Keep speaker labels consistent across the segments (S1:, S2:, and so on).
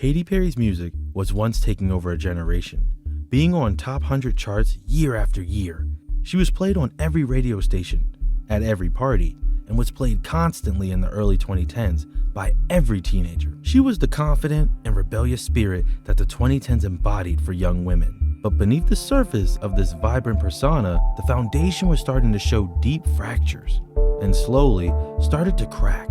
S1: Katy Perry's music was once taking over a generation, being on top 100 charts year after year. She was played on every radio station, at every party, and was played constantly in the early 2010s by every teenager. She was the confident and rebellious spirit that the 2010s embodied for young women. But beneath the surface of this vibrant persona, the foundation was starting to show deep fractures, and slowly started to crack.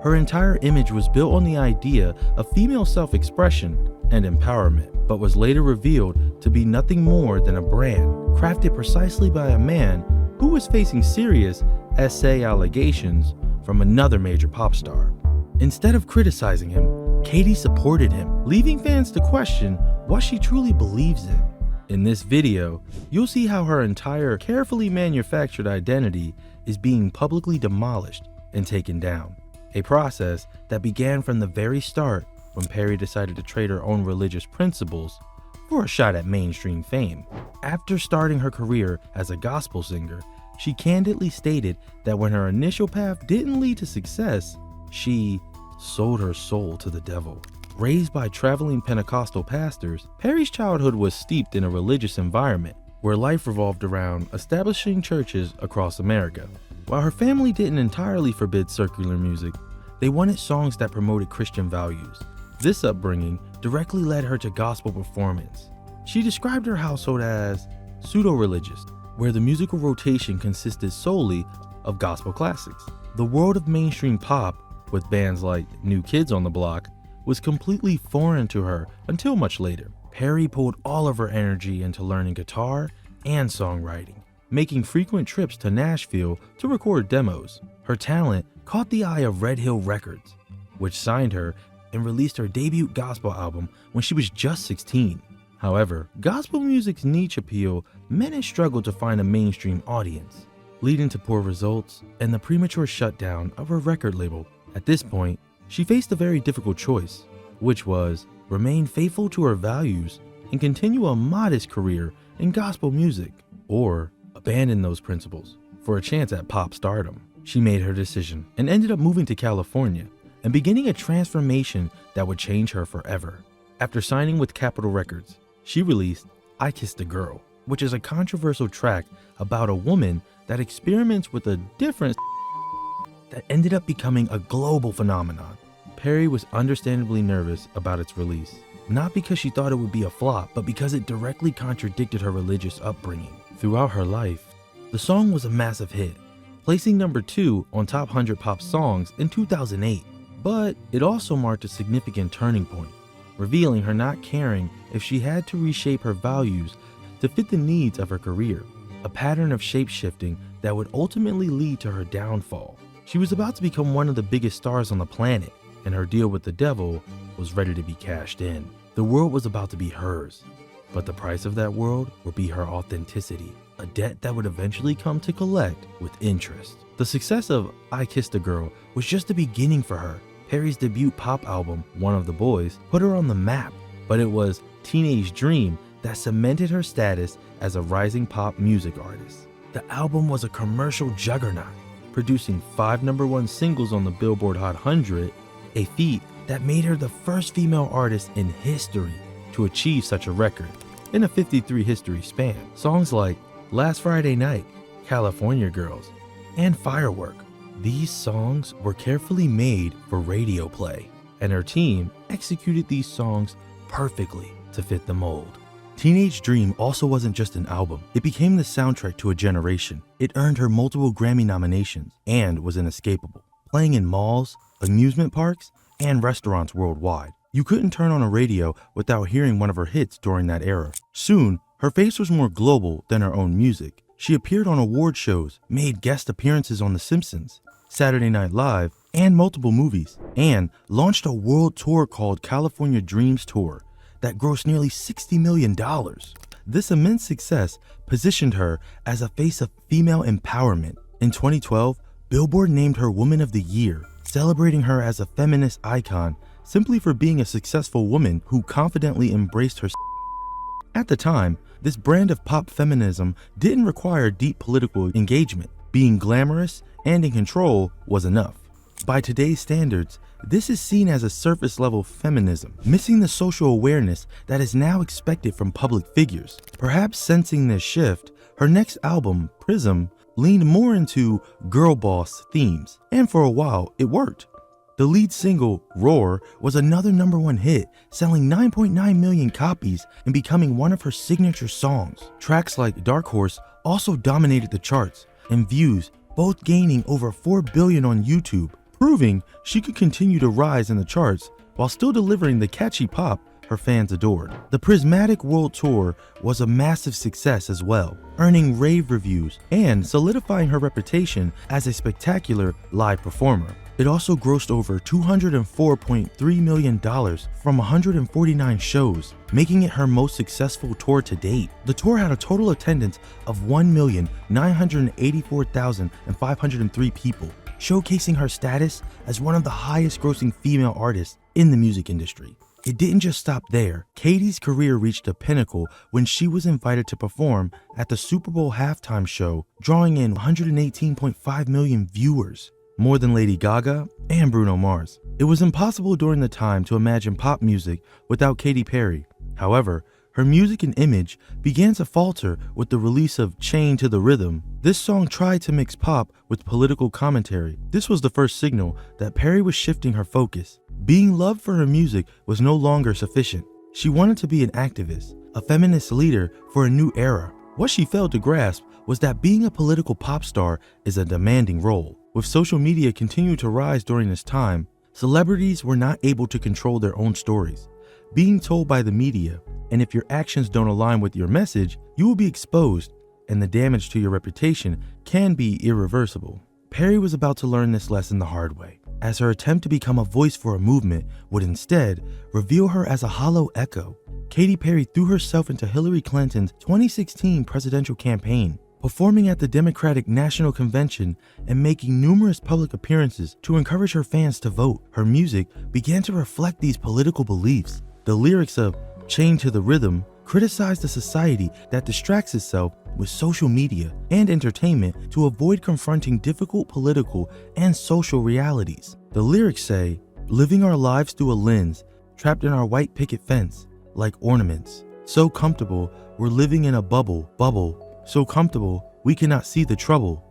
S1: Her entire image was built on the idea of female self-expression and empowerment, but was later revealed to be nothing more than a brand crafted precisely by a man who was facing serious SA allegations from another major pop star. Instead of criticizing him, Katy supported him, leaving fans to question what she truly believes in. In this video, you'll see how her entire carefully manufactured identity is being publicly demolished and taken down. A process that began from the very start when Perry decided to trade her own religious principles for a shot at mainstream fame. After starting her career as a gospel singer, she candidly stated that when her initial path didn't lead to success, she sold her soul to the devil. Raised by traveling Pentecostal pastors, Perry's childhood was steeped in a religious environment where life revolved around establishing churches across America. While her family didn't entirely forbid secular music, they wanted songs that promoted Christian values. This upbringing directly led her to gospel performance. She described her household as pseudo-religious, where the musical rotation consisted solely of gospel classics. The world of mainstream pop, with bands like New Kids on the Block, was completely foreign to her until much later. Perry pulled all of her energy into learning guitar and songwriting, making frequent trips to Nashville to record demos. Her talent caught the eye of Red Hill Records, which signed her and released her debut gospel album when she was just 16. However, gospel music's niche appeal meant it struggled to find a mainstream audience, leading to poor results and the premature shutdown of her record label. At this point, she faced a very difficult choice, which was remain faithful to her values and continue a modest career in gospel music, or abandon those principles for a chance at pop stardom. She made her decision and ended up moving to California and beginning a transformation that would change her forever. After signing with Capitol Records, she released I Kissed a Girl, which is a controversial track about a woman that experiments with a different that ended up becoming a global phenomenon. Perry was understandably nervous about its release, not because she thought it would be a flop, but because it directly contradicted her religious upbringing. Throughout her life, the song was a massive hit, placing number 2 on top 100 pop songs in 2008. But it also marked a significant turning point, revealing her not caring if she had to reshape her values to fit the needs of her career, a pattern of shape-shifting that would ultimately lead to her downfall. She was about to become one of the biggest stars on the planet, and her deal with the devil was ready to be cashed in. The world was about to be hers, but the price of that world would be her authenticity, a debt that would eventually come to collect with interest. The success of I Kissed a Girl was just the beginning for her. Perry's debut pop album, One of the Boys, put her on the map, but it was Teenage Dream that cemented her status as a rising pop music artist. The album was a commercial juggernaut, producing 5 #1 singles on the Billboard Hot 100, a feat that made her the first female artist in history to achieve such a record in a 53 history span. Songs like Last Friday Night, California Girls, and Firework. These songs were carefully made for radio play, and her team executed these songs perfectly to fit the mold. Teenage Dream also wasn't just an album, it became the soundtrack to a generation. It earned her multiple Grammy nominations and was inescapable, playing in malls, amusement parks, and restaurants worldwide. You couldn't turn on a radio without hearing one of her hits during that era. Soon, her face was more global than her own music. She appeared on award shows, made guest appearances on The Simpsons, Saturday Night Live, and multiple movies, and launched a world tour called California Dreams Tour that grossed nearly $60 million. This immense success positioned her as a face of female empowerment. In 2012, Billboard named her Woman of the Year, celebrating her as a feminist icon simply for being a successful woman who confidently embraced her. At the time, this brand of pop feminism didn't require deep political engagement. Being glamorous and in control was enough. By today's standards, this is seen as a surface-level feminism, missing the social awareness that is now expected from public figures. Perhaps sensing this shift, her next album, Prism, leaned more into girl boss themes, and for a while, it worked. The lead single, Roar, was another #1 hit, selling 9.9 million copies and becoming one of her signature songs. Tracks like Dark Horse also dominated the charts, and views both gaining over 4 billion on YouTube, proving she could continue to rise in the charts while still delivering the catchy pop her fans adored. The Prismatic World Tour was a massive success as well, earning rave reviews and solidifying her reputation as a spectacular live performer. It also grossed over $204.3 million from 149 shows, making it her most successful tour to date. The tour had a total attendance of 1,984,503 people, showcasing her status as one of the highest grossing female artists in the music industry. It didn't just stop there. Katy's career reached a pinnacle when she was invited to perform at the Super Bowl halftime show, drawing in 118.5 million viewers, more than Lady Gaga and Bruno Mars. It was impossible during the time to imagine pop music without Katy Perry. However, her music and image began to falter with the release of Chained to the Rhythm. This song tried to mix pop with political commentary. This was the first signal that Perry was shifting her focus. Being loved for her music was no longer sufficient. She wanted to be an activist, a feminist leader for a new era. What she failed to grasp was that being a political pop star is a demanding role. With social media continuing to rise during this time, celebrities were not able to control their own stories, being told by the media, and if your actions don't align with your message, you will be exposed, and the damage to your reputation can be irreversible. Perry was about to learn this lesson the hard way, as her attempt to become a voice for a movement would instead reveal her as a hollow echo. Katy Perry threw herself into Hillary Clinton's 2016 presidential campaign, performing at the Democratic National Convention and making numerous public appearances to encourage her fans to vote. Her music began to reflect these political beliefs. The lyrics of Chained to the Rhythm criticized a society that distracts itself with social media and entertainment to avoid confronting difficult political and social realities. The lyrics say, "Living our lives through a lens, trapped in our white picket fence, like ornaments. So comfortable, we're living in a bubble. So comfortable, we cannot see the trouble.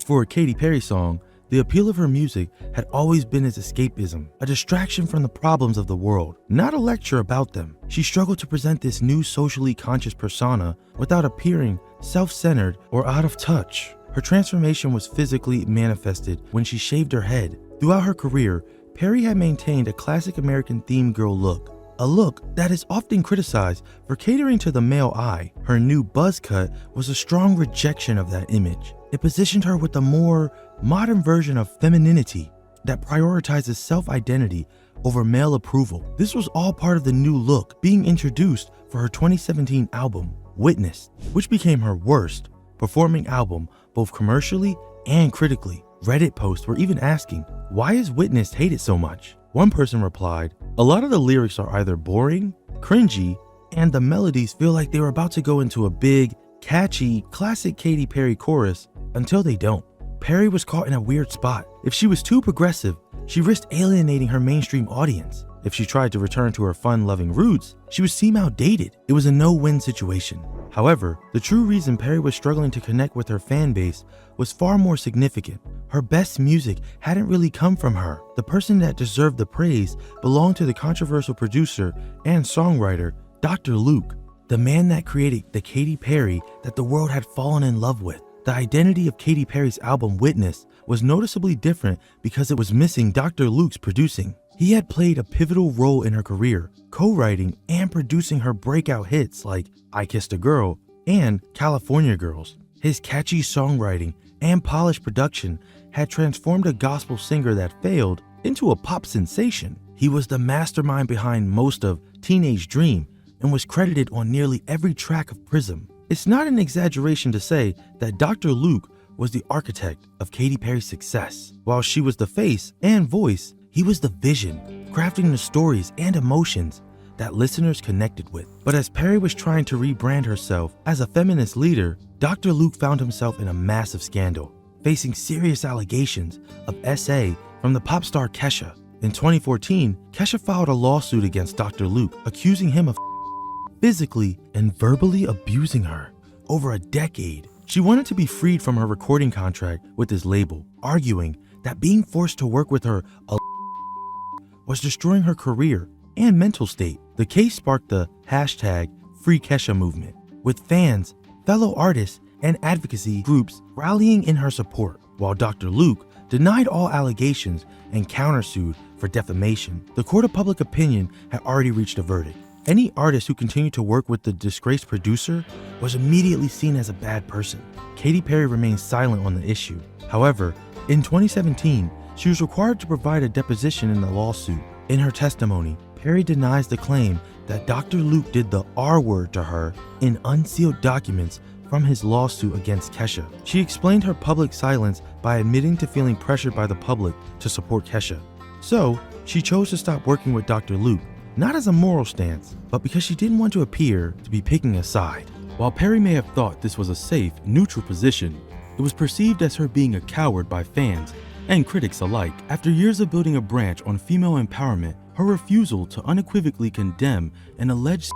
S1: For a Katy Perry song, the appeal of her music had always been its escapism, a distraction from the problems of the world, not a lecture about them. She struggled to present this new socially conscious persona without appearing self-centered or out of touch. Her transformation was physically manifested when she shaved her head. Throughout her career, Perry had maintained a classic American theme girl look, a look that is often criticized for catering to the male eye. Her new buzz cut was a strong rejection of that image. It positioned her with a more modern version of femininity that prioritizes self-identity over male approval. This was all part of the new look being introduced for her 2017 album, Witness, which became her worst performing album both commercially and critically. Reddit posts were even asking, why is Witness hated so much? One person replied, a lot of the lyrics are either boring, cringy, and the melodies feel like they were about to go into a big, catchy, classic Katy Perry chorus until they don't. Perry was caught in a weird spot. If she was too progressive, she risked alienating her mainstream audience. If she tried to return to her fun-loving roots, she would seem outdated. It was a no-win situation. However, the true reason Perry was struggling to connect with her fan base was far more significant. Her best music hadn't really come from her. The person that deserved the praise belonged to the controversial producer and songwriter, Dr. Luke, the man that created the Katy Perry that the world had fallen in love with. The identity of Katy Perry's album Witness was noticeably different because it was missing Dr. Luke's producing. He had played a pivotal role in her career, co-writing and producing her breakout hits like I Kissed a Girl and California Girls. His catchy songwriting and polished production had transformed a gospel singer that failed into a pop sensation. He was the mastermind behind most of Teenage Dream and was credited on nearly every track of Prism. It's not an exaggeration to say that Dr. Luke was the architect of Katy Perry's success. While she was the face and voice, he was the vision, crafting the stories and emotions that listeners connected with. But as Perry was trying to rebrand herself as a feminist leader, Dr. Luke found himself in a massive scandal, facing serious allegations of SA from the pop star Kesha. In 2014, Kesha filed a lawsuit against Dr. Luke, accusing him of physically and verbally abusing her. Over a decade, she wanted to be freed from her recording contract with his label, arguing that being forced to work with her was destroying her career and mental state. The case sparked the hashtag Free Kesha movement, with fans, fellow artists, and advocacy groups rallying in her support, while Dr. Luke denied all allegations and countersued for defamation. The court of public opinion had already reached a verdict. Any artist who continued to work with the disgraced producer was immediately seen as a bad person. Katy Perry remained silent on the issue. However, in 2017, she was required to provide a deposition in the lawsuit. In her testimony, Perry denies the claim that Dr. Luke did the R word to her in unsealed documents from his lawsuit against Kesha. She explained her public silence by admitting to feeling pressured by the public to support Kesha. So, she chose to stop working with Dr. Luke, not as a moral stance, but because she didn't want to appear to be picking a side. While Perry may have thought this was a safe, neutral position, it was perceived as her being a coward by fans and critics alike. After years of building a branch on female empowerment, her refusal to unequivocally condemn an alleged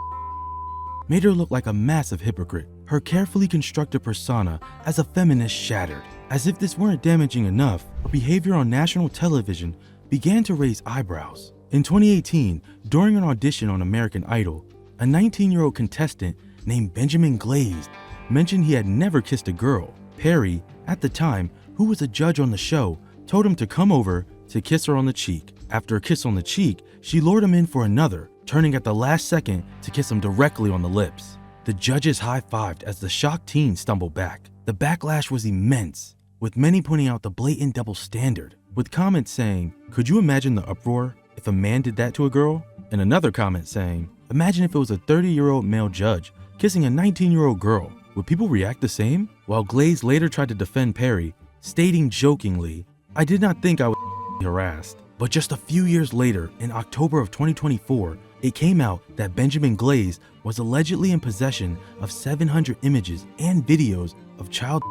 S1: made her look like a massive hypocrite. Her carefully constructed persona as a feminist shattered. As if this weren't damaging enough, her behavior on national television began to raise eyebrows. In 2018, during an audition on American Idol, a 19-year-old contestant named Benjamin Glazed mentioned he had never kissed a girl. Perry, at the time, who was a judge on the show, told him to come over to kiss her on the cheek. After a kiss on the cheek, she lured him in for another, turning at the last second to kiss him directly on the lips. The judges high-fived as the shocked teen stumbled back. The backlash was immense, with many pointing out the blatant double standard, with comments saying, "Could you imagine the uproar if a man did that to a girl?" And another comment saying, "Imagine if it was a 30-year-old male judge kissing a 19-year-old girl. Would people react the same?" While Glaze later tried to defend Perry, stating jokingly, "I did not think I was harassed." But just a few years later, in October of 2024, it came out that Benjamin Glaze was allegedly in possession of 700 images and videos of child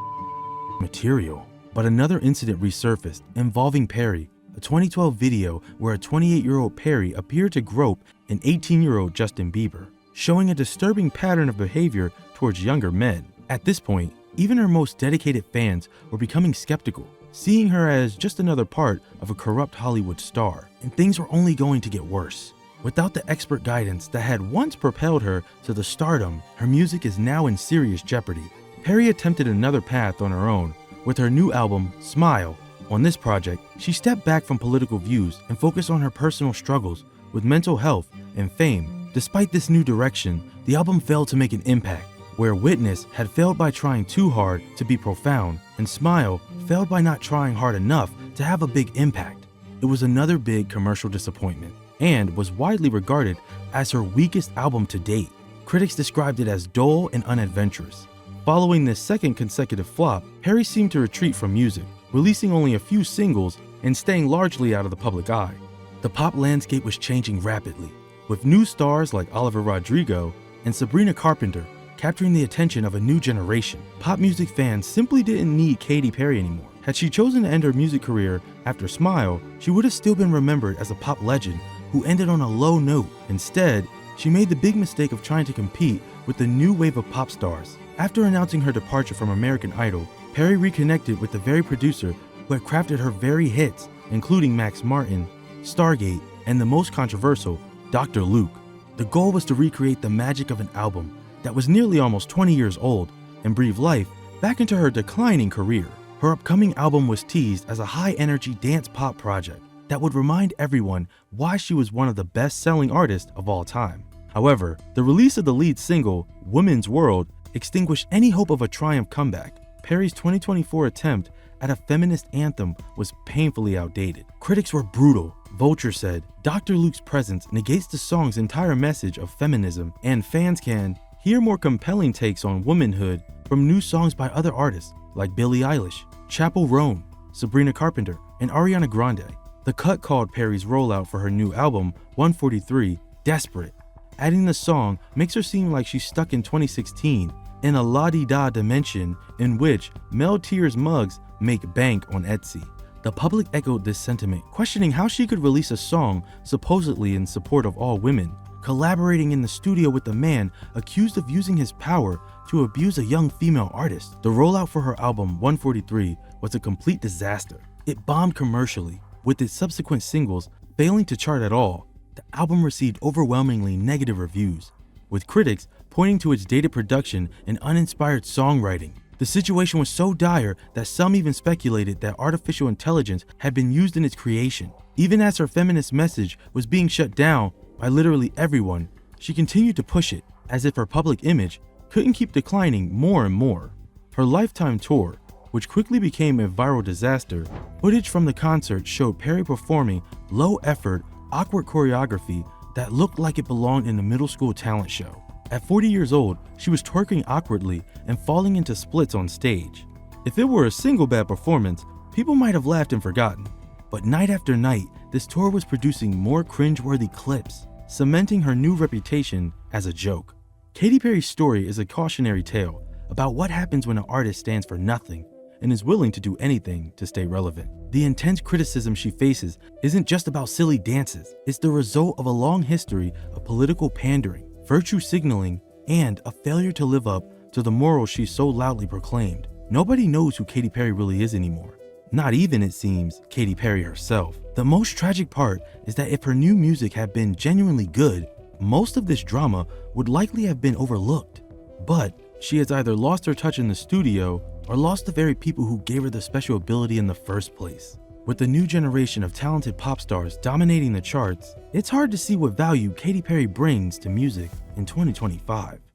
S1: material. But another incident resurfaced involving Perry, a 2012 video where a 28-year-old Perry appeared to grope an 18-year-old Justin Bieber, showing a disturbing pattern of behavior towards younger men. At this point, even her most dedicated fans were becoming skeptical, seeing her as just another part of a corrupt Hollywood star, and things were only going to get worse. Without the expert guidance that had once propelled her to the stardom, her music is now in serious jeopardy. Perry attempted another path on her own with her new album, Smile. On this project, she stepped back from political views and focused on her personal struggles with mental health and fame. Despite this new direction, the album failed to make an impact, where Witness had failed by trying too hard to be profound, and Smile failed by not trying hard enough to have a big impact. It was another big commercial disappointment, and was widely regarded as her weakest album to date. Critics described it as dull and unadventurous. Following this second consecutive flop, Perry seemed to retreat from music, releasing only a few singles and staying largely out of the public eye. The pop landscape was changing rapidly, with new stars like Olivia Rodrigo and Sabrina Carpenter capturing the attention of a new generation. Pop music fans simply didn't need Katy Perry anymore. Had she chosen to end her music career after Smile, she would have still been remembered as a pop legend who ended on a low note. Instead, she made the big mistake of trying to compete with the new wave of pop stars. After announcing her departure from American Idol, Perry reconnected with the very producer who had crafted her very hits, including Max Martin, Stargate, and the most controversial, Dr. Luke. The goal was to recreate the magic of an album that was nearly almost 20 years old and breathe life back into her declining career. Her upcoming album was teased as a high-energy dance pop project that would remind everyone why she was one of the best-selling artists of all time. However, the release of the lead single, Women's World, extinguished any hope of a triumph comeback. Perry's 2024 attempt at a feminist anthem was painfully outdated. Critics were brutal. Vulture said, "Dr. Luke's presence negates the song's entire message of feminism, and fans can hear more compelling takes on womanhood from new songs by other artists like Billie Eilish, Chappell Roan, Sabrina Carpenter, and Ariana Grande." The cut called Perry's rollout for her new album, 143, desperate. Adding the song makes her seem like she's stuck in 2016 in a la-di-da dimension in which Mel Tier's mugs make bank on Etsy. The public echoed this sentiment, questioning how she could release a song supposedly in support of all women, collaborating in the studio with a man accused of using his power to abuse a young female artist. The rollout for her album 143 was a complete disaster. It bombed commercially, with its subsequent singles failing to chart at all. The album received overwhelmingly negative reviews, with critics pointing to its dated production and uninspired songwriting. The situation was so dire that some even speculated that artificial intelligence had been used in its creation. Even as her feminist message was being shut down by literally everyone, she continued to push it, as if her public image couldn't keep declining more and more. Her Lifetime tour, which quickly became a viral disaster, footage from the concert showed Perry performing low-effort, awkward choreography that looked like it belonged in a middle school talent show. At 40 years old, she was twerking awkwardly and falling into splits on stage. If it were a single bad performance, people might have laughed and forgotten. But night after night, this tour was producing more cringe-worthy clips, cementing her new reputation as a joke. Katy Perry's story is a cautionary tale about what happens when an artist stands for nothing and is willing to do anything to stay relevant. The intense criticism she faces isn't just about silly dances, it's the result of a long history of political pandering, virtue signaling, and a failure to live up to the morals she so loudly proclaimed. Nobody knows who Katy Perry really is anymore. Not even, it seems, Katy Perry herself. The most tragic part is that if her new music had been genuinely good, most of this drama would likely have been overlooked. But she has either lost her touch in the studio or lost the very people who gave her the special ability in the first place. With the new generation of talented pop stars dominating the charts, it's hard to see what value Katy Perry brings to music in 2025.